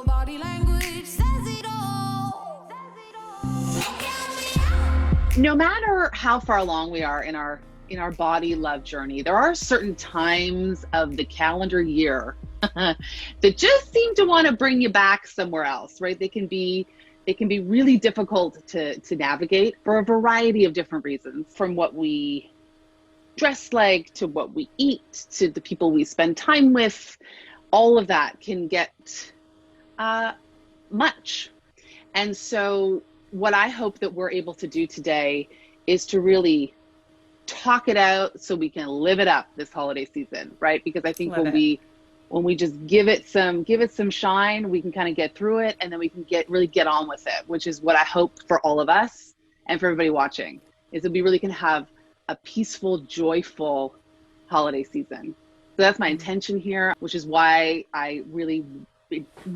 Your body language says it all. No matter how far along we are in our body love journey, there are certain times of the calendar year that just seem to want to bring you back somewhere else, right? They can be really difficult to navigate for a variety of different reasons, from what we dress like to what we eat to the people we spend time with. All of that can get much. And so what I hope that we're able to do today is to really talk it out so we can live it up this holiday season, right? Because I think when we just give it some shine, we can kind of get through it, and then we can really get on with it, which is what I hope for all of us and for everybody watching, is that we really can have a peaceful, joyful holiday season. So that's my intention here, which is why I really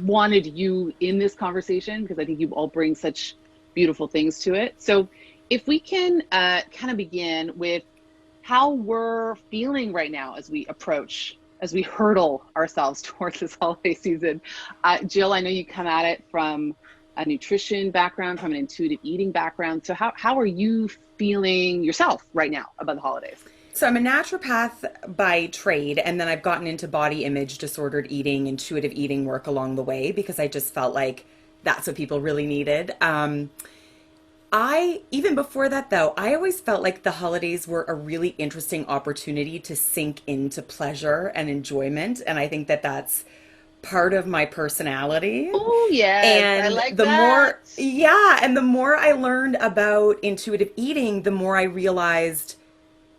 wanted you in this conversation, because I think you all bring such beautiful things to it. So if we can kind of begin with how we're feeling right now as we hurdle ourselves towards this holiday season. Jill, I know you come at it from a nutrition background, from an intuitive eating background. So how are you feeling yourself right now about the holidays? So I'm a naturopath by trade, and then I've gotten into body image, disordered eating, intuitive eating work along the way, because I just felt like that's what people really needed. Even before that though, I always felt like the holidays were a really interesting opportunity to sink into pleasure and enjoyment. And I think that that's part of my personality. Oh yeah. And I like the that. and the more I learned about intuitive eating, the more I realized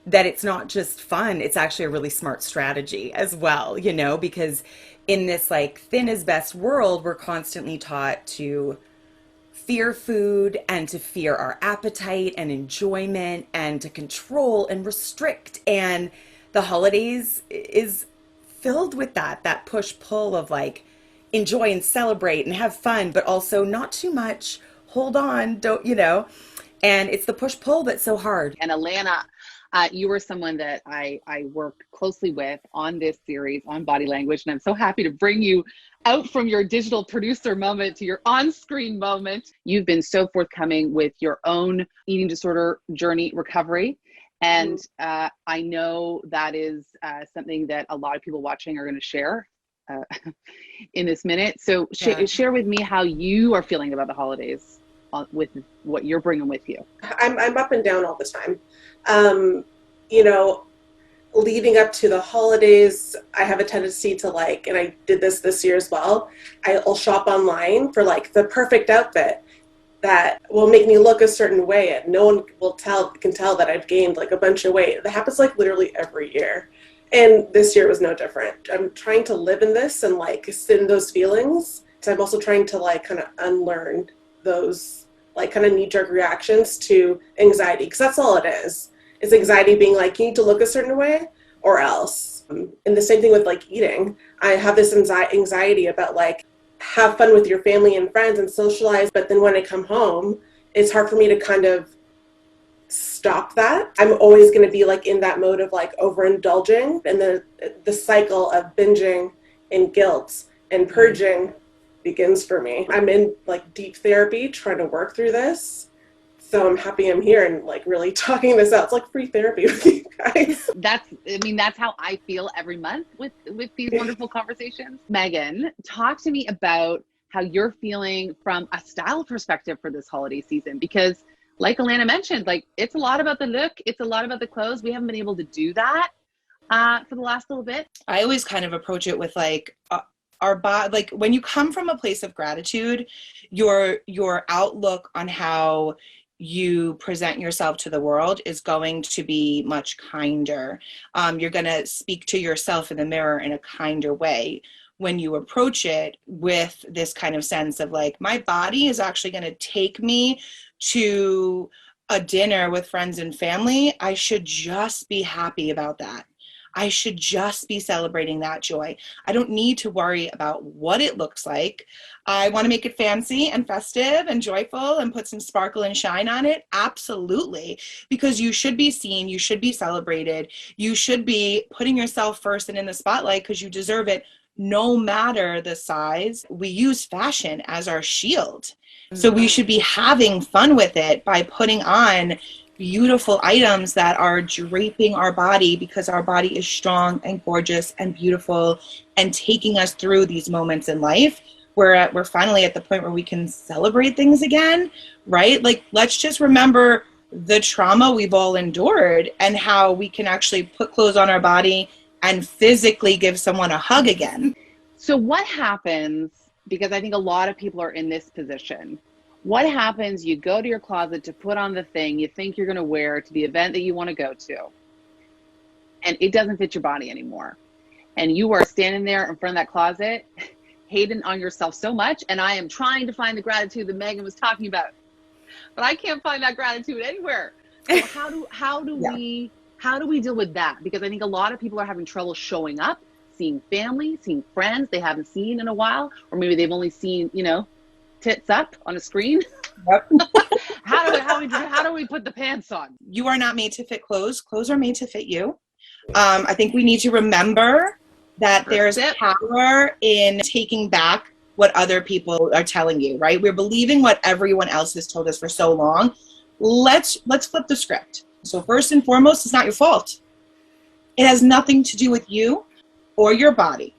that it's not just fun, it's actually a really smart strategy as well, because in this like thin is best world, we're constantly taught to fear food and to fear our appetite and enjoyment and to control and restrict. And the holidays is filled with that push-pull of like enjoy and celebrate and have fun, but also not too much. Hold on, don't. And it's the push-pull that's so hard. And Alana, you were someone that I worked closely with on this series on body language, and I'm so happy to bring you out from your digital producer moment to your on-screen moment. You've been so forthcoming with your own eating disorder journey recovery, and I know that is something that a lot of people watching are going to share in this minute. So share with me how you are feeling about the holidays with what you're bringing with you. I'm up and down all the time. Leading up to the holidays, I have a tendency to and I did this year as well, I'll shop online for the perfect outfit that will make me look a certain way, and no one can tell that I've gained a bunch of weight. That happens literally every year. And this year was no different. I'm trying to live in this and sit in those feelings. So I'm also trying to kind of unlearn those kind of knee-jerk reactions to anxiety, because that's all it is. It's anxiety being you need to look a certain way or else. And the same thing with eating. I have this anxiety about have fun with your family and friends and socialize, but then when I come home, it's hard for me to kind of stop that. I'm always going to be in that mode of overindulging, and the cycle of binging and guilt and purging begins for me. I'm in deep therapy trying to work through this. So I'm happy I'm here and really talking this out. It's like free therapy with you guys. That's how I feel every month with these wonderful conversations. Megan, talk to me about how you're feeling from a style perspective for this holiday season, because like Alana mentioned, it's a lot about the look. It's a lot about the clothes. We haven't been able to do that for the last little bit. I always kind of approach it with our body, when you come from a place of gratitude, your outlook on how you present yourself to the world is going to be much kinder. You're going to speak to yourself in the mirror in a kinder way when you approach it with this kind of sense of my body is actually going to take me to a dinner with friends and family. I should just be happy about that. I should just be celebrating that joy. I don't need to worry about what it looks like. I want to make it fancy and festive and joyful and put some sparkle and shine on it. Absolutely. Because you should be seen. You should be celebrated. You should be putting yourself first and in the spotlight because you deserve it, no matter the size, we use fashion as our shield. So we should be having fun with it by putting on beautiful items that are draping our body, because our body is strong and gorgeous and beautiful and taking us through these moments in life where we're finally at the point where we can celebrate things again, right? Like, let's just remember the trauma we've all endured and how we can actually put clothes on our body and physically give someone a hug again. So what happens, because I think a lot of people are in this position, what happens, you go to your closet to put on the thing you think you're going to wear to the event that you want to go to, and it doesn't fit your body anymore. And you are standing there in front of that closet, hating on yourself so much. And I am trying to find the gratitude that Megan was talking about, but I can't find that gratitude anywhere. So how do we deal with that? Because I think a lot of people are having trouble showing up, seeing family, seeing friends they haven't seen in a while, or maybe they've only seen, tits up on a screen. Yep. How do we put the pants on? You are not made to fit clothes. Clothes are made to fit you. I think we need to remember that there's power in taking back what other people are telling you, right? We're believing what everyone else has told us for so long. Let's flip the script. So first and foremost, it's not your fault. It has nothing to do with you or your body.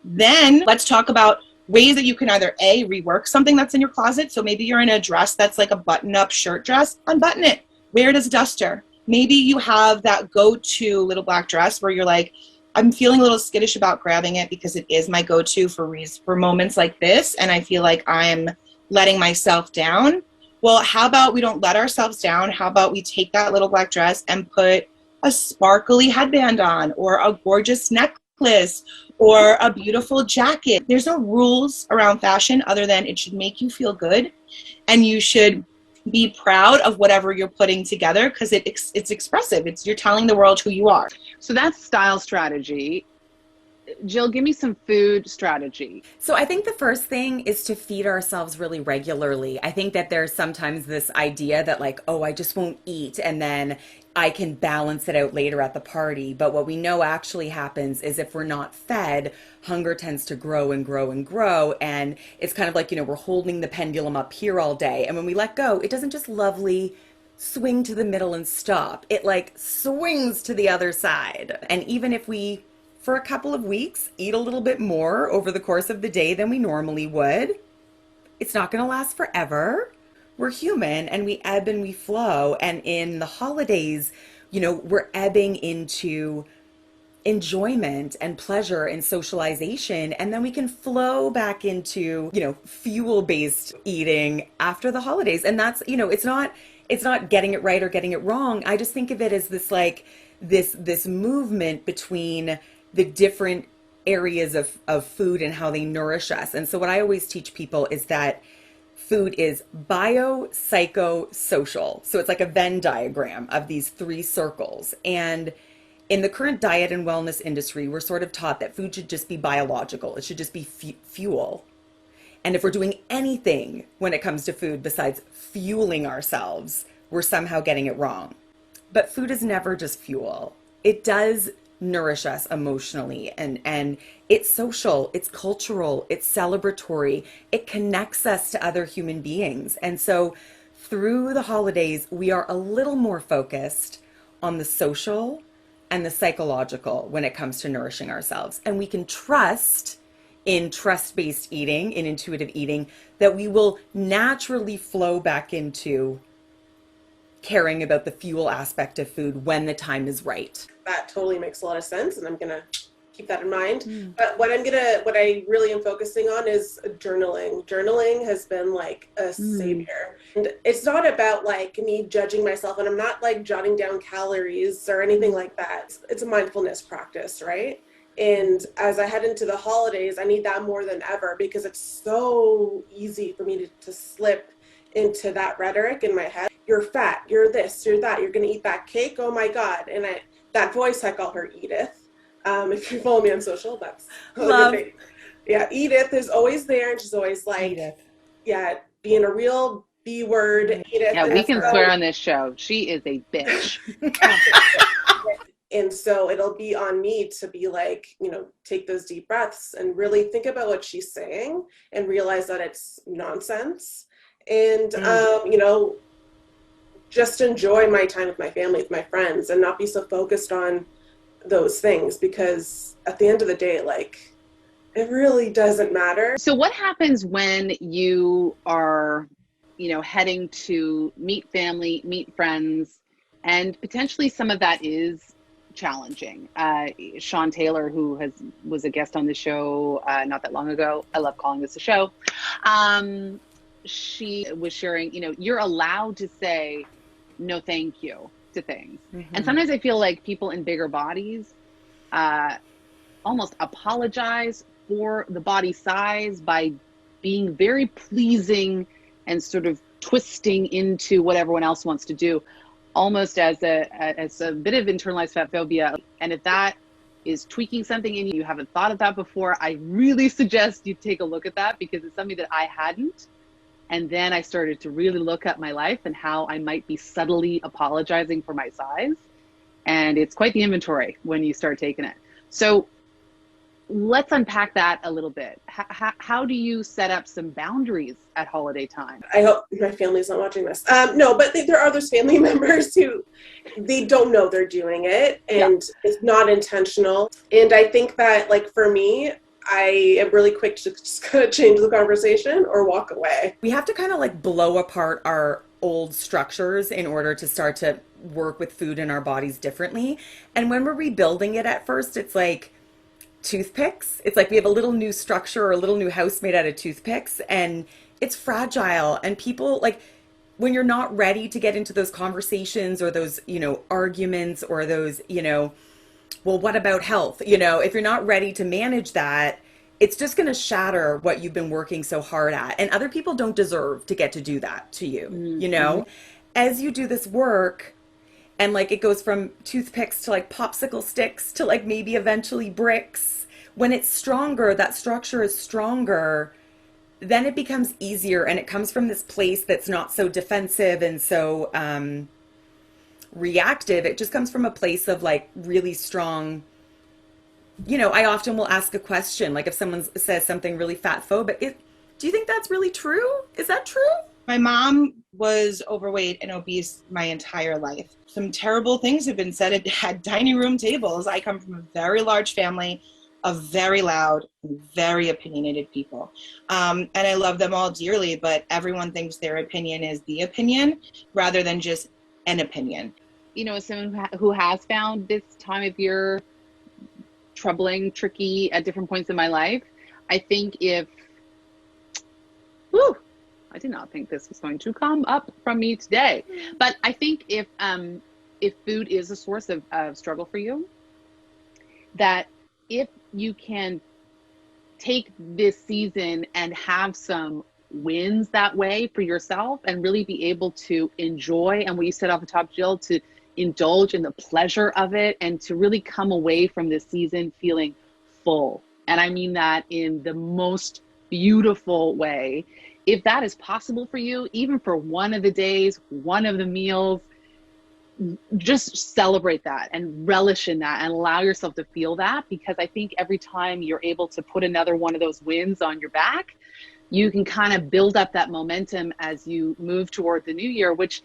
Then let's talk about ways that you can either A, rework something that's in your closet. So maybe you're in a dress that's like a button-up shirt dress, unbutton it. Wear it as a duster. Maybe you have that go-to little black dress where you're like, I'm feeling a little skittish about grabbing it because it is my go-to for moments like this, and I feel like I'm letting myself down. Well, how about we don't let ourselves down? How about we take that little black dress and put a sparkly headband on, or a gorgeous necklace, or a beautiful jacket? There's no rules around fashion other than it should make you feel good, and you should be proud of whatever you're putting together, because it's expressive. You're telling the world who you are. So that's style strategy. Jill, give me some food strategy. So I think the first thing is to feed ourselves really regularly. I think that there's sometimes this idea that like, oh, I just won't eat and then I can balance it out later at the party. But what we know actually happens is if we're not fed, hunger tends to grow and grow and grow. And it's kind of like, we're holding the pendulum up here all day. And when we let go, it doesn't just lovely swing to the middle and stop. It like swings to the other side. And even if we, for a couple of weeks, eat a little bit more over the course of the day than we normally would, it's not going to last forever. We're human and we ebb and we flow. And in the holidays, we're ebbing into enjoyment and pleasure and socialization. And then we can flow back into, fuel-based eating after the holidays. And that's, it's not getting it right or getting it wrong. I just think of it as this like this movement between the different areas of food and how they nourish us. And so what I always teach people is that food is bio, psycho, social. So it's like a Venn diagram of these three circles. And in the current diet and wellness industry, we're sort of taught that food should just be biological. It should just be fuel. And if we're doing anything when it comes to food besides fueling ourselves, we're somehow getting it wrong. But food is never just fuel. It does nourish us emotionally, and it's social, it's cultural, it's celebratory, it connects us to other human beings. And so through the holidays, we are a little more focused on the social and the psychological when it comes to nourishing ourselves. And we can trust in trust-based eating, in intuitive eating, that we will naturally flow back into caring about the fuel aspect of food when the time is right. That totally makes a lot of sense, and I'm gonna keep that in mind. But what I really am focusing on is journaling. Journaling has been like a savior. And it's not about like me judging myself, and I'm not like jotting down calories or anything like that. It's a mindfulness practice, right? And as I head into the holidays, I need that more than ever, because it's so easy for me to slip into that rhetoric in my head. You're fat, you're this, you're that, you're gonna eat that cake, oh my God. And that voice, I call her Edith. If you follow me on social, that's love. Yeah, Edith is always there, and she's always like, Edith. Yeah, being a real B word. Edith. Yeah, we can swear on this show. She is a bitch. And so it'll be on me to be like, you know, take those deep breaths and really think about what she's saying and realize that it's nonsense. And, you know, just enjoy my time with my family, with my friends, and not be so focused on those things, because at the end of the day, like, it really doesn't matter. So what happens when you are, you know, heading to meet family, meet friends, and potentially some of that is challenging? Sean Taylor, who was a guest on the show not that long ago, I love calling this a show, she was sharing, you know, you're allowed to say no thank you to things. And sometimes I feel like people in bigger bodies almost apologize for the body size by being very pleasing and sort of twisting into what everyone else wants to do, almost as a bit of internalized fat phobia. And if that is tweaking something in you, you haven't thought of that before, I really suggest you take a look at that, because it's something that I hadn't. And then I started to really look at my life and how I might be subtly apologizing for my size. And it's quite the inventory when you start taking it. So let's unpack that a little bit. How do you set up some boundaries at holiday time? I hope my family's not watching this. No, but there are those family members who they don't know they're doing it, and it's not intentional. And I think that, like, for me, I am really quick to just kind of change the conversation or walk away. We have to kind of like blow apart our old structures in order to start to work with food in our bodies differently. And when we're rebuilding it at first, it's like toothpicks. It's like we have a little new structure or a little new house made out of toothpicks, and it's fragile. And people, like, when you're not ready to get into those conversations or those, you know, arguments or those, you know, well, what about health? You know, if you're not ready to manage that, it's just going to shatter what you've been working so hard at. And other people don't deserve to get to do that to you, you know? As you do this work, and like it goes from toothpicks to like popsicle sticks to like maybe eventually bricks, when it's stronger, that structure is stronger, then it becomes easier, and it comes from this place that's not so defensive and so reactive. It just comes from a place of like really strong, you know. I often will ask a question, like if someone says something really fat phobic, do you think that's really true? Is that true? My mom was overweight and obese my entire life. Some terrible things have been said at dining room tables. I come from a very large family of very loud, very opinionated people. And I love them all dearly, but everyone thinks their opinion is the opinion rather than just an opinion. You know, as someone who has found this time of year troubling, tricky at different points in my life, I think I did not think this was going to come up from me today, but I think if food is a source of struggle for you, that if you can take this season and have some wins that way for yourself and really be able to enjoy, and what you said off the top, Jill, to indulge in the pleasure of it and to really come away from this season feeling full. And I mean that in the most beautiful way. If that is possible for you, even for one of the days, one of the meals, just celebrate that and relish in that and allow yourself to feel that, because I think every time you're able to put another one of those wins on your back, you can kind of build up that momentum as you move toward the new year, which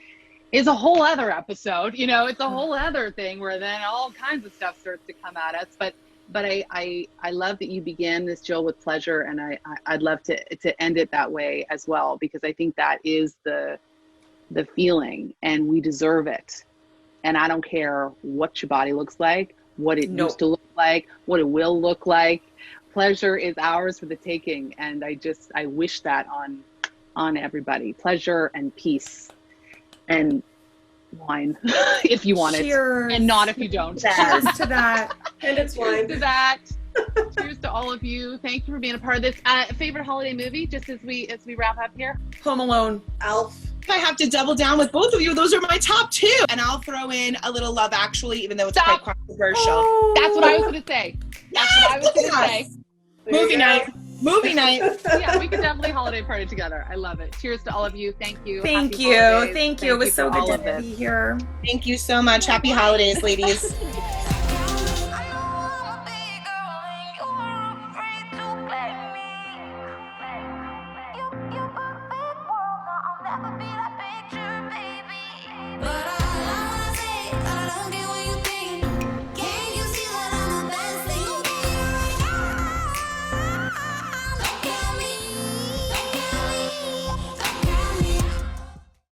is a whole other episode. You know, it's a whole other thing where then all kinds of stuff starts to come at us. But I love that you began this, Jill, with pleasure, and I'd love to end it that way as well, because I think that is the feeling, and we deserve it. And I don't care what your body looks like, what it used to look like, what it will look like. Pleasure is ours for the taking, and I wish that on everybody. Pleasure and peace and wine if you want Cheers. It, and not if you don't. Cheers to that. And it's wine. Cheers to that. Cheers to all of you. Thank you for being a part of this. Favorite holiday movie, just as we wrap up here? Home Alone. Alf. I have to double down with both of you. Those are my top two. And I'll throw in a little Love Actually, even though it's quite controversial. Oh. That's what I was going to say. That's what I was going to say. Movie night. Movie night. Yeah, we could definitely holiday party together. I love it. Cheers to all of you. Thank you. Thank Happy you. holidays. Thank you. It was so good to be here. Thank you so much. Happy holidays, ladies. Your perfect world, now I'll never be that picture, baby.